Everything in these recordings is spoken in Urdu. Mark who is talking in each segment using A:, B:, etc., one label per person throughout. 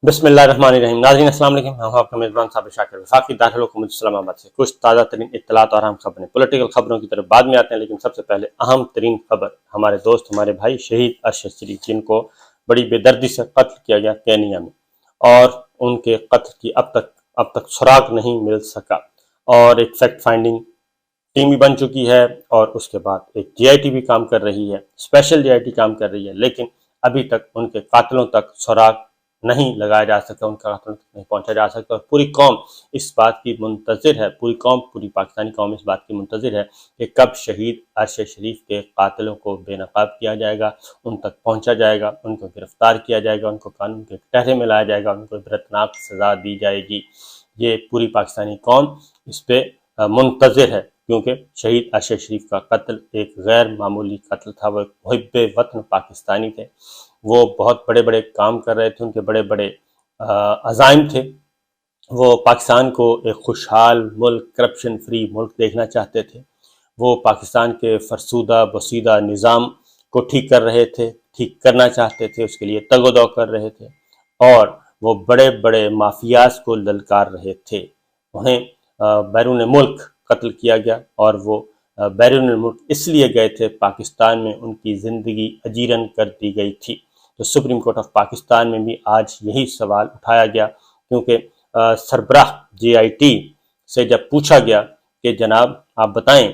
A: بسم اللہ الرحمن الرحیم۔ ناظرین السلام علیکم، ہم آپ کا میزبان صابر شاکر وفاقی دارالحکومت اسلام آباد سے کچھ تازہ ترین اطلاعات اور اہم خبریں پولیٹیکل خبروں کی طرف بعد میں آتے ہیں، لیکن سب سے پہلے اہم ترین خبر ہمارے دوست ہمارے بھائی شہید ارشد شریف جن کو بڑی بے دردی سے قتل کیا گیا کینیا میں، اور ان کے قتل کی اب تک سراغ نہیں مل سکا، اور ایک فیکٹ فائنڈنگ ٹیم بھی بن چکی ہے، اور اس کے بعد ایک جے آئی ٹی بھی کام کر رہی ہے، اسپیشل جے آئی ٹی کام کر رہی ہے، لیکن ابھی تک ان کے قاتلوں تک سراغ نہیں لگایا جا سکتا، ان کا قاتلوں تک نہیں پہنچا جا سکتا، اور پوری قوم اس بات کی منتظر ہے، پوری پاکستانی قوم اس بات کی منتظر ہے کہ کب شہید ارشد شریف کے قاتلوں کو بے نقاب کیا جائے گا، ان تک پہنچا جائے گا، ان کو گرفتار کیا جائے گا، ان کو قانون کے ٹہرے میں لایا جائے گا، ان کو عبرتناک سزا دی جائے گی۔ یہ پوری پاکستانی قوم اس پہ منتظر ہے، کیونکہ شہید ارشد شریف کا قتل ایک غیر معمولی قتل تھا۔ وہ ایک محب وطن پاکستانی تھے، وہ بہت بڑے بڑے کام کر رہے تھے، ان کے بڑے بڑے عزائم تھے، وہ پاکستان کو ایک خوشحال ملک، کرپشن فری ملک دیکھنا چاہتے تھے، وہ پاکستان کے فرسودہ بسیدہ نظام کو ٹھیک کر رہے تھے، ٹھیک کرنا چاہتے تھے، اس کے لیے تگ و دو کر رہے تھے، اور وہ بڑے بڑے مافیاز کو للکار رہے تھے۔ انہیں بیرون ملک قتل کیا گیا، اور وہ بیرون ملک اس لیے گئے تھے، پاکستان میں ان کی زندگی اجیرن کر دی گئی تھی۔ تو سپریم کورٹ آف پاکستان میں بھی آج یہی سوال اٹھایا گیا، کیونکہ سربراہ جے آئی ٹی سے جب پوچھا گیا کہ جناب آپ بتائیں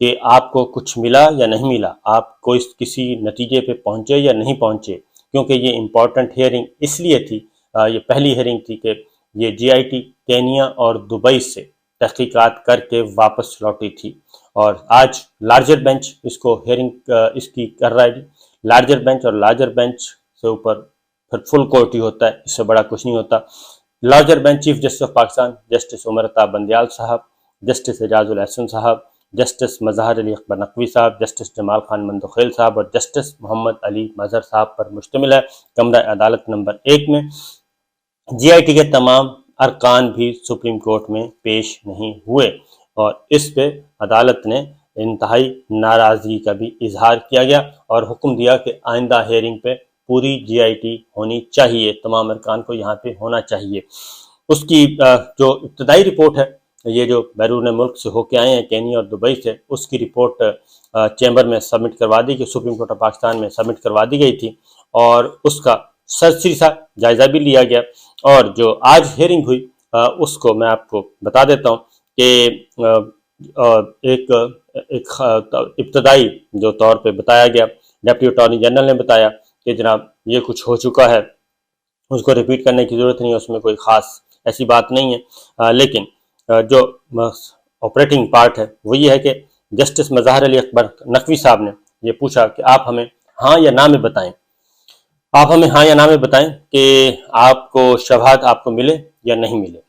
A: کہ آپ کو کچھ ملا یا نہیں ملا، آپ کو کسی نتیجے پہ پہنچے یا نہیں پہنچے، کیونکہ یہ امپورٹنٹ ہیئرنگ اس لیے تھی، یہ پہلی ہیئرنگ تھی کہ یہ جے آئی ٹی کینیا اور دبئی سے تحقیقات کر کے واپس لوٹی تھی، اور آج لارجر بینچ اس کو ہیئرنگ اس کی کر رہا ہے۔ لارجر بینچ، اور لارجر بینچ سے اوپر پھر فل کورٹ ہی ہوتا ہے، اس سے بڑا کچھ نہیں ہوتا۔ Larger bench chief justice of Pakistan justice Umar Ata Bandial صاحب، جسٹس اعجاز الاحسن صاحب، جسٹس مظہر علی اکبر نقوی صاحب، جسٹس جمال خان مندوخیل صاحب، اور جسٹس محمد علی مظہر صاحب پر مشتمل ہے۔ کمرہ عدالت نمبر 1 میں جے آئی ٹی کے تمام ارکان بھی سپریم کورٹ میں پیش نہیں ہوئے، اور اس پہ عدالت نے انتہائی ناراضگی کا بھی اظہار کیا گیا، اور حکم دیا کہ آئندہ ہیئرنگ پہ پوری جے آئی ٹی ہونی چاہیے، تمام ارکان کو یہاں پہ ہونا چاہیے۔ اس کی جو ابتدائی رپورٹ ہے، یہ جو بیرون ملک سے ہو کے آئے ہیں کینیا اور دبئی سے، اس کی رپورٹ چیمبر میں سبمٹ کروا دی گئی، سپریم کورٹ آف پاکستان میں سبمٹ کروا دی گئی تھی، اور اس کا سرسری سا جائزہ بھی لیا گیا، اور جو آج ہیئرنگ ہوئی اس کو میں آپ کو بتا دیتا ہوں کہ ایک ابتدائی جو طور پہ بتایا گیا، ڈپٹی اٹارنی جنرل نے بتایا کہ جناب یہ کچھ ہو چکا ہے، اس کو ریپیٹ کرنے کی ضرورت نہیں ہے، اس میں کوئی خاص ایسی بات نہیں ہے، لیکن جو آپریٹنگ پارٹ ہے وہ یہ ہے کہ جسٹس مظہر علی اکبر نقوی صاحب نے یہ پوچھا کہ آپ ہمیں ہاں یا نہ میں بتائیں، آپ ہمیں ہاں یا نہ میں بتائیں کہ آپ کو شواہد آپ کو ملے یا نہیں ملے،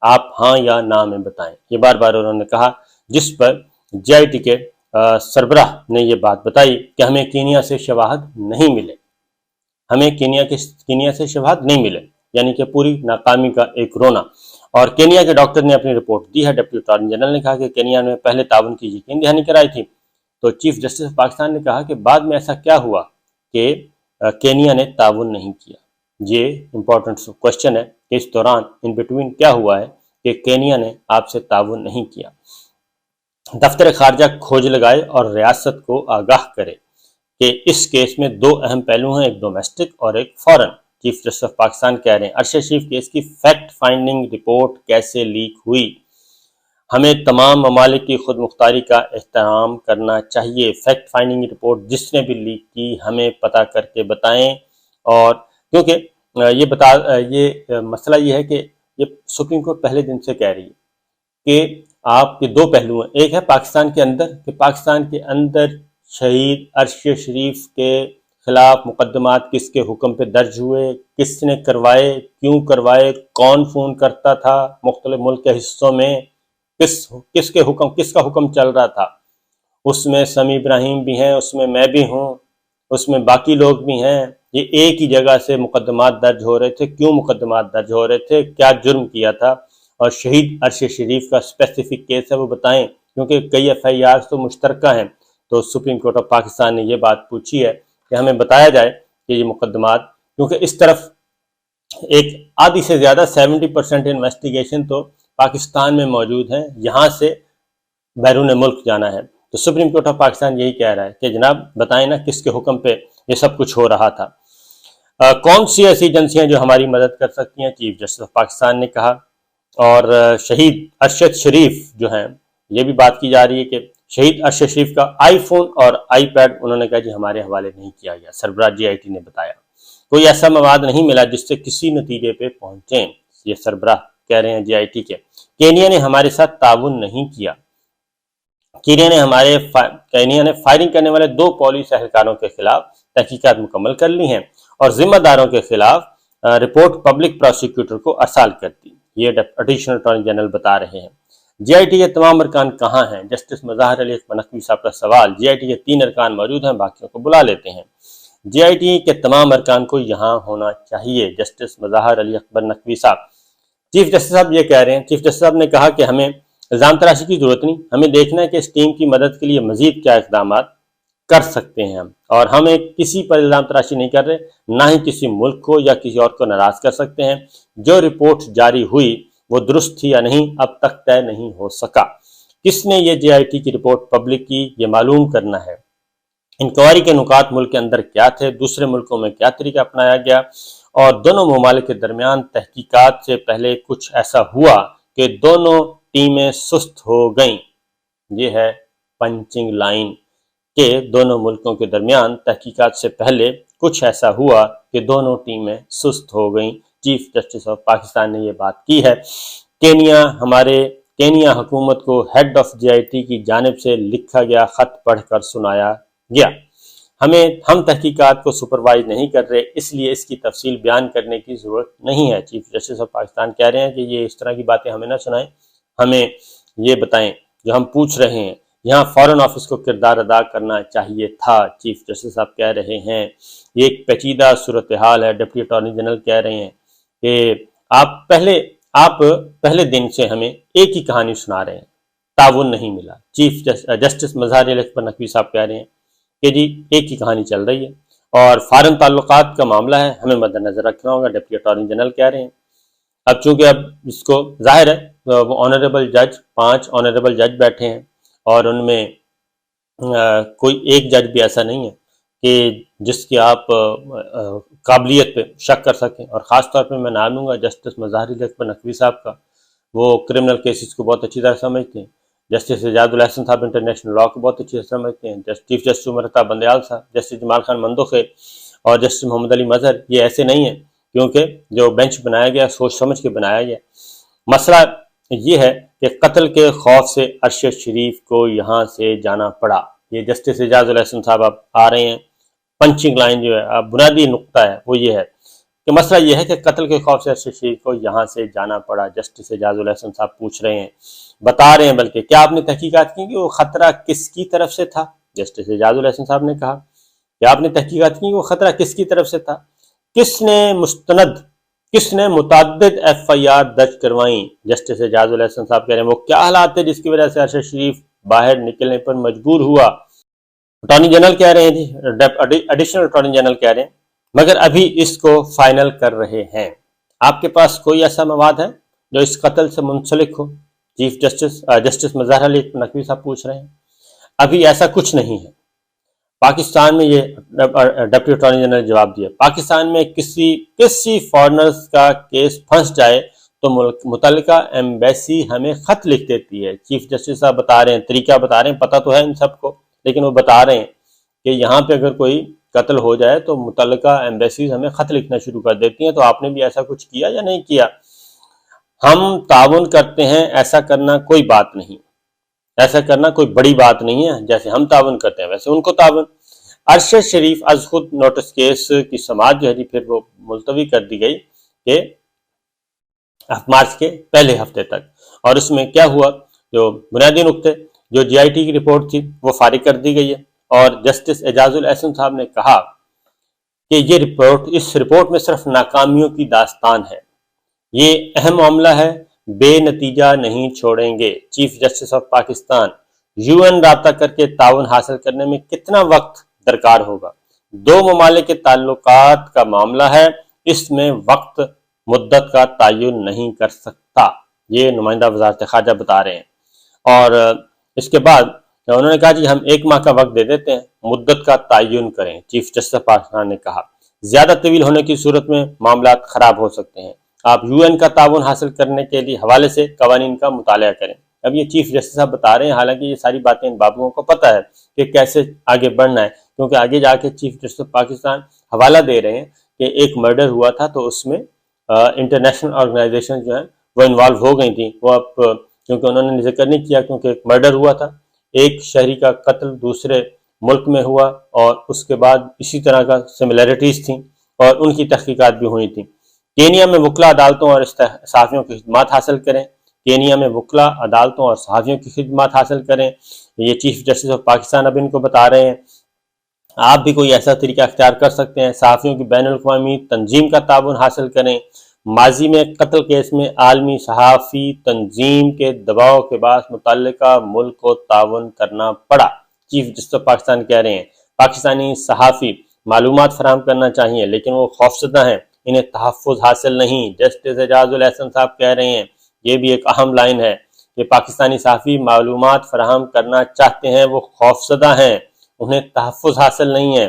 A: آپ ہاں یا نہ میں بتائیں۔ یہ بار بار انہوں نے کہا، جس پر جے آئی ٹی کے سربراہ نے یہ بات بتائی کہ ہمیں کینیا سے شواہد نہیں ملے، ہمیں کینیا سے شواہد نہیں ملے، یعنی کہ پوری ناکامی کا ایک رونا۔ اور کینیا کے ڈاکٹر نے اپنی رپورٹ دی ہے، ڈپٹی اٹارنی جنرل نے کہا کہ کینیا نے پہلے تعاون کی یقین دہانی کرائی تھی، تو چیف جسٹس آف پاکستان نے کہا کہ بعد میں ایسا کیا ہوا کہ کینیا نے تعاون نہیں کیا۔ یہ امپورٹنٹ کوشچن ہے کہ اس دوران ان بٹوین کیا ہوا ہے کہ کینیا نے آپ سے تعاون نہیں کیا۔ دفتر خارجہ کھوج لگائے اور ریاست کو آگاہ کرے کہ اس کیس میں 2 اہم پہلو ہیں، ایک ڈومیسٹک اور ایک فورن۔ چیف جسٹس آف پاکستان کہہ رہے ہیں ارشد شریف کیس کی فیکٹ فائنڈنگ رپورٹ کیسے لیک ہوئی، ہمیں تمام ممالک کی خود مختاری کا احترام کرنا چاہیے، فیکٹ فائنڈنگ رپورٹ جس نے بھی لیک کی ہمیں پتہ کر کے بتائیں، اور کیونکہ یہ مسئلہ یہ ہے کہ یہ سپریم کورٹ پہلے دن سے کہہ رہی ہے کہ آپ کے 2 پہلو ہیں، ایک ہے پاکستان کے اندر، کہ پاکستان کے اندر شہید ارشد شریف کے خلاف مقدمات کس کے حکم پہ درج ہوئے، کس نے کروائے، کیوں کروائے، کون فون کرتا تھا مختلف ملک کے حصوں میں، کس کا حکم چل رہا تھا۔ اس میں سمیع ابراہیم بھی ہیں، اس میں میں بھی ہوں، اس میں باقی لوگ بھی ہیں، یہ ایک ہی جگہ سے مقدمات درج ہو رہے تھے، کیوں مقدمات درج ہو رہے تھے، کیا جرم کیا تھا، اور شہید ارشد شریف کا اسپیسیفک کیس ہے وہ بتائیں، کیونکہ کئی ایف آئی آر تو مشترکہ ہیں۔ تو سپریم کورٹ آف پاکستان نے یہ بات پوچھی ہے کہ ہمیں بتایا جائے کہ یہ مقدمات، کیونکہ اس طرف ایک آدھی سے زیادہ 70% انویسٹیگیشن تو پاکستان میں موجود ہیں، یہاں سے بیرون ملک جانا ہے۔ تو سپریم کورٹ آف پاکستان یہی کہہ رہا ہے کہ جناب بتائیں نا کس کے حکم پہ یہ سب کچھ ہو رہا تھا، کون سی ایسی ایجنسیاں جو ہماری مدد کر سکتی ہیں، چیف جسٹس آف پاکستان نے کہا۔ اور شہید ارشد شریف جو ہیں، یہ بھی بات کی جا رہی ہے کہ شہید ارشد شریف کا آئی فون اور آئی پیڈ انہوں نے کہا جی ہمارے حوالے نہیں کیا گیا، سربراہ جی آئی ٹی نے بتایا کوئی ایسا مواد نہیں ملا جس سے کسی نتیجے پہ پہنچیں، یہ سربراہ کہہ رہے ہیں جی آئی ٹی کے۔ کینیا نے ہمارے ساتھ تعاون نہیں کیا، کینیا نے فائرنگ کرنے والے 2 پولیس اہلکاروں کے خلاف تحقیقات مکمل کر لی ہیں اور ذمہ داروں کے خلاف رپورٹ پبلک پروسیکیوٹر کو ارسال کر دی، یہ ایڈیشنل اٹارنی جنرل بتا رہے ہیں۔ جی آئی ٹی کے تمام ارکان کہاں ہیں؟ جسٹس مظاہر علی نقوی صاحب کا سوال۔ جی آئی ٹی کے 3 ارکان موجود ہیں، باقیوں کو بلا لیتے ہیں۔ جی آئی ٹی کے تمام ارکان کو یہاں ہونا چاہیے، جسٹس مظاہر علی اکبر نقوی صاحب۔ چیف جسٹس صاحب یہ کہہ رہے ہیں، چیف جسٹس صاحب نے کہا کہ ہمیں الزام تراشی کی ضرورت نہیں، ہمیں دیکھنا ہے کہ اس ٹیم کی مدد کے لیے مزید کیا اقدامات کر سکتے ہیں ہم، اور ہمیں کسی پر الزام تراشی نہیں کر رہے، نہ ہی کسی ملک کو یا کسی اور کو ناراض کر سکتے ہیں۔ جو رپورٹ جاری ہوئی وہ درست تھی یا نہیں اب تک طے نہیں ہو سکا۔ کس نے یہ جے آئی ٹی کی رپورٹ پبلک کی یہ معلوم کرنا ہے۔ انکوائری کے نکات ملک کے اندر کیا تھے، دوسرے ملکوں میں کیا طریقہ اپنایا گیا، اور دونوں ممالک کے درمیان تحقیقات سے پہلے کچھ ایسا ہوا کہ دونوں ٹیمیں سست ہو گئیں۔ یہ ہے پنچنگ لائن کہ دونوں ملکوں کے درمیان تحقیقات سے پہلے کچھ ایسا ہوا کہ دونوں ٹیمیں سست ہو گئیں۔ چیف جسٹس آف پاکستان نے یہ بات کی ہے۔ کینیا حکومت کو head of J I T کی جانب سے لکھا گیا خط پڑھ کر سنایا گیا۔ ہم تحقیقات کو سپروائز نہیں کر رہے، اس لیے اس کی تفصیل بیان کرنے کی ضرورت نہیں ہے۔ چیف جسٹس آف پاکستان کہہ رہے ہیں کہ یہ اس طرح کی باتیں ہمیں نہ سنائیں، ہمیں یہ بتائیں جو ہم پوچھ رہے ہیں۔ یہاں فارن آفس کو کردار ادا کرنا چاہیے تھا، چیف جسٹس صاحب کہہ رہے ہیں۔ یہ ایک پیچیدہ صورتحال ہے، ڈپٹی اٹارنی جنرل کہہ رہے ہیں کہ آپ پہلے دن سے ہمیں ایک ہی کہانی سنا رہے ہیں، تعاون نہیں ملا۔ چیف جسٹس مظاہر علی اکبر نقوی صاحب کہہ رہے ہیں کہ جی ایک ہی کہانی چل رہی ہے اور فارن تعلقات کا معاملہ ہے، ہمیں مد نظر رکھنا ہوگا، ڈپٹی اٹارنی جنرل کہہ رہے ہیں۔ اب چونکہ اب اس کو ظاہر ہے وہ آنریبل جج 5 آنریبل جج بیٹھے ہیں اور ان میں کوئی ایک جج بھی ایسا نہیں ہے کہ جس کی آپ قابلیت پہ شک کر سکیں، اور خاص طور پہ میں نام لوں گا جسٹس مظاہر علی اکبر نقوی صاحب کا، وہ کرمنل کیسز کو بہت اچھی طرح سمجھتے ہیں۔ جسٹس اعجاز الحسن صاحب انٹرنیشنل لا کو بہت اچھی طرح سمجھتے ہیں۔ چیف جسٹس عمر عطا بندیال صاحب، جسٹس جمال خان مندوخے اور جسٹس محمد علی مظہر یہ ایسے نہیں ہیں، کیونکہ جو بینچ بنایا گیا سوچ سمجھ کے بنایا گیا۔ مسئلہ یہ ہے کہ قتل کے خوف سے ارشد شریف کو یہاں سے جانا پڑا۔ یہ جسٹس اعجاز الحسن صاحب اب آ رہے ہیں۔ پنچنگ لائن جو ہے بنیادی نقطہ ہے وہ یہ ہے کہ مسئلہ یہ ہے کہ قتل کے خوف سے ارشد شریف کو یہاں سے جانا پڑا۔ جسٹس اعجاز الحسن صاحب پوچھ رہے ہیں، بتا رہے ہیں بلکہ کیا آپ نے تحقیقات کی کہ وہ خطرہ کس کی طرف سے تھا؟ جسٹس اعجاز الحسن صاحب نے کہا کہ آپ نے تحقیقات کی کہ وہ خطرہ کس کی طرف سے تھا؟ کس نے متعدد ایف آئی آر درج کروائیں؟ جسٹس اعجاز الحسن صاحب کہہ رہے ہیں وہ کیا حالات تھے جس کی وجہ سے ارشد شریف باہر نکلنے پر مجبور ہوا؟ اٹارنی جنرل کہہ رہے ہیں جی، ایڈیشنل اٹارنی جنرل کہہ رہے ہیں مگر ابھی اس کو فائنل کر رہے ہیں۔ آپ کے پاس کوئی ایسا مواد ہے جو اس قتل سے منسلک ہو؟ چیف جسٹس مظاہر علی نقوی صاحب پوچھ رہے ہیں۔ ابھی ایسا کچھ نہیں ہے پاکستان میں، یہ ڈپٹی اٹارنی جنرل نے جواب دیا۔ پاکستان میں کسی فارنرز کا کیس پھنس جائے تو متعلقہ ایمبیسی ہمیں خط لکھ دیتی ہے۔ چیف جسٹس صاحب بتا رہے ہیں، طریقہ بتا رہے ہیں، پتہ تو ہے ان سب کو، لیکن وہ بتا رہے ہیں کہ یہاں پہ اگر کوئی قتل ہو جائے تو متعلقہ ایمبیسیز ہمیں خط لکھنا شروع کر دیتی ہیں۔ تو آپ نے بھی ایسا کچھ کیا یا نہیں کیا؟ ہم تعاون کرتے ہیں، ایسا کرنا کوئی بات نہیں، ایسا کرنا کوئی بڑی بات نہیں ہے، جیسے ہم تعاون کرتے ہیں ویسے ان کو تعاون۔ ارشد شریف از خود نوٹس کیس کی سماعت جو ہے پھر وہ ملتوی کر دی گئی کہ مارچ کے پہلے ہفتے تک، اور اس میں کیا ہوا، جو بنیادی نقطے جو جی آئی ٹی کی رپورٹ تھی وہ فارغ کر دی گئی ہے، اور جسٹس اعجاز الحسن صاحب نے کہا کہ اس رپورٹ میں صرف ناکامیوں کی داستان ہے، یہ اہم معاملہ ہے، بے نتیجہ نہیں چھوڑیں گے۔ Chief justice of Pakistan, U N رابطہ کر کے تعاون حاصل کرنے میں کتنا وقت درکار ہوگا؟ 2 ممالک کے تعلقات کا معاملہ ہے، اس میں وقت مدت کا تعین نہیں کر سکتا، یہ نمائندہ وزارت خارجہ بتا رہے ہیں۔ اور اس کے بعد انہوں نے کہا جی ہم 1 ماہ کا وقت دے دیتے ہیں، مدت کا تعین کریں۔ چیف جسٹس آف پاکستان نے کہا زیادہ طویل ہونے کی صورت میں معاملات خراب ہو سکتے ہیں، آپ UN کا تعاون حاصل کرنے کے لیے حوالے سے قوانین کا مطالعہ کریں۔ اب یہ چیف جسٹس صاحب بتا رہے ہیں، حالانکہ یہ ساری باتیں ان بابوؤں کو پتہ ہے کہ کیسے آگے بڑھنا ہے، کیونکہ آگے جا کے چیف جسٹس آف پاکستان حوالہ دے رہے ہیں کہ ایک مرڈر ہوا تھا تو اس میں انٹرنیشنل آرگنائزیشن جو ہیں وہ انوالو ہو گئی تھیں۔ وہ اب کیونکہ انہوں نے ذکر نہیں کیا، کیونکہ ایک مرڈر ہوا تھا، ایک شہری کا قتل دوسرے ملک میں ہوا، اور اس کے بعد اسی طرح کا سملیرٹیز تھیں اور ان کی تحقیقات بھی ہوئی تھیں۔ کینیا میں وکلا عدالتوں اور صحافیوں کی خدمات حاصل کریں، کینیا میں وکلا عدالتوں اور صحافیوں کی خدمات حاصل کریں، یہ چیف جسٹس آف پاکستان اب ان کو بتا رہے ہیں۔ آپ بھی کوئی ایسا طریقہ اختیار کر سکتے ہیں، صحافیوں کی بین الاقوامی تنظیم کا تعاون حاصل کریں۔ ماضی میں قتل کیس میں عالمی صحافی تنظیم کے دباؤ کے باعث متعلقہ ملک کو تعاون کرنا پڑا، چیف جسٹس آف پاکستان کہہ رہے ہیں۔ پاکستانی صحافی معلومات فراہم کرنا چاہیے لیکن وہ خوفزدہ ہیں، انہیں تحفظ حاصل نہیں، جسٹس اعجاز الاحسن صاحب کہہ رہے ہیں۔ یہ بھی ایک اہم لائن ہے کہ پاکستانی صحافی معلومات فراہم کرنا چاہتے ہیں، وہ خوفزدہ ہیں، انہیں تحفظ حاصل نہیں ہے۔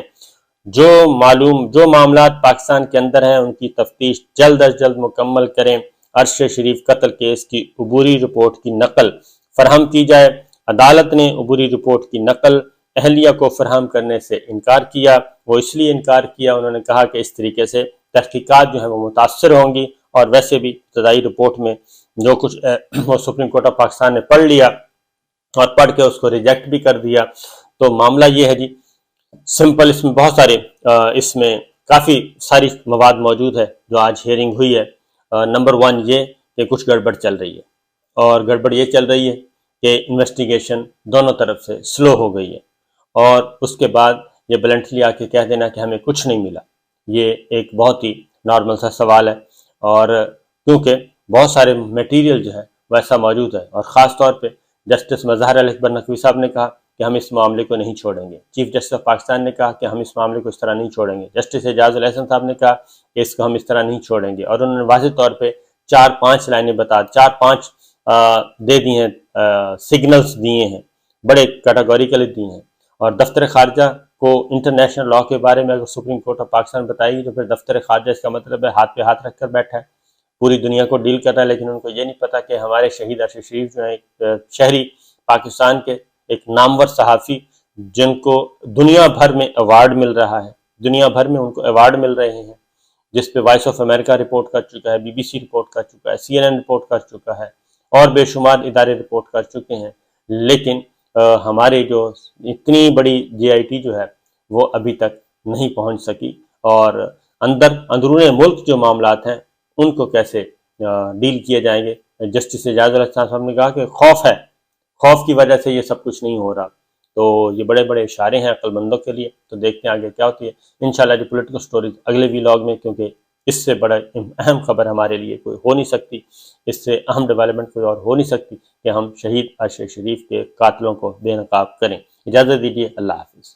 A: جو معاملات پاکستان کے اندر ہیں ان کی تفتیش جلد از جلد مکمل کریں۔ عرش شریف قتل کیس کی عبوری رپورٹ کی نقل فراہم کی جائے۔ عدالت نے عبوری رپورٹ کی نقل اہلیہ کو فراہم کرنے سے انکار کیا۔ وہ اس لیے انکار کیا، انہوں نے کہا کہ اس طریقے سے تحقیقات جو ہیں وہ متاثر ہوں گی، اور ویسے بھی ابتدائی رپورٹ میں جو کچھ وہ سپریم کورٹ آف پاکستان نے پڑھ لیا اور پڑھ کے اس کو ریجیکٹ بھی کر دیا۔ تو معاملہ یہ ہے جی سمپل، اس میں بہت سارے اس میں کافی ساری مواد موجود ہے جو آج ہیئرنگ ہوئی ہے۔ نمبر 1 یہ کہ کچھ گڑبڑ چل رہی ہے، اور گڑبڑ یہ چل رہی ہے کہ انویسٹیگیشن دونوں طرف سے سلو ہو گئی ہے، اور اس کے بعد یہ بلنٹلی آ کے کہہ دینا کہ ہمیں کچھ نہیں ملا، یہ ایک بہت ہی نارمل سا سوال ہے۔ اور کیونکہ بہت سارے میٹیریل جو ہے ویسا موجود ہے، اور خاص طور پہ جسٹس مظہر علی اکبر نقوی صاحب نے کہا کہ ہم اس معاملے کو نہیں چھوڑیں گے، چیف جسٹس آف پاکستان نے کہا کہ ہم اس معاملے کو اس طرح نہیں چھوڑیں گے، جسٹس اعجاز الاحسن صاحب نے کہا کہ اس کو ہم اس طرح نہیں چھوڑیں گے، اور انہوں نے واضح طور پہ 4-5 لائنیں 4-5 دے دی ہیں، سگنلز دیے ہیں، بڑے کیٹاگوریکلی دیے ہیں۔ اور دفتر خارجہ کو انٹرنیشنل لاء کے بارے میں اگر سپریم کورٹ آف پاکستان بتائے گی تو پھر دفتر خارجہ اس کا مطلب ہے ہاتھ پہ ہاتھ رکھ کر بیٹھا ہے، پوری دنیا کو ڈیل کر رہا ہے، لیکن ان کو یہ نہیں پتا کہ ہمارے شہید عرش شریف جو ہیں ایک شہری پاکستان کے ایک نامور صحافی، جن کو دنیا بھر میں ایوارڈ مل رہا ہے، دنیا بھر میں ان کو ایوارڈ مل رہے ہیں، جس پہ وائس آف امریکہ رپورٹ کر چکا ہے، BBC رپورٹ کر چکا ہے، CNN رپورٹ کر چکا ہے، اور بے شمار ادارے رپورٹ کر چکے ہیں، لیکن ہمارے جو اتنی بڑی JIT جو ہے وہ ابھی تک نہیں پہنچ سکی، اور اندرون ملک جو معاملات ہیں ان کو کیسے ڈیل کیے جائیں گے۔ جسٹس اعجاز الاحسن صاحب نے کہا کہ خوف ہے، خوف کی وجہ سے یہ سب کچھ نہیں ہو رہا۔ تو یہ بڑے بڑے اشارے ہیں عقل مندوں کے لیے، تو دیکھتے ہیں آگے کیا ہوتی ہے۔ انشاءاللہ جو پولیٹیکل سٹوریز اگلے ویلاگ میں، کیونکہ اس سے بڑا اہم خبر ہمارے لیے کوئی ہو نہیں سکتی، اس سے اہم ڈیولپمنٹ کوئی اور ہو نہیں سکتی کہ ہم شہید عرش شریف کے قاتلوں کو بے نقاب کریں۔ اجازت دیجیے، اللہ حافظ۔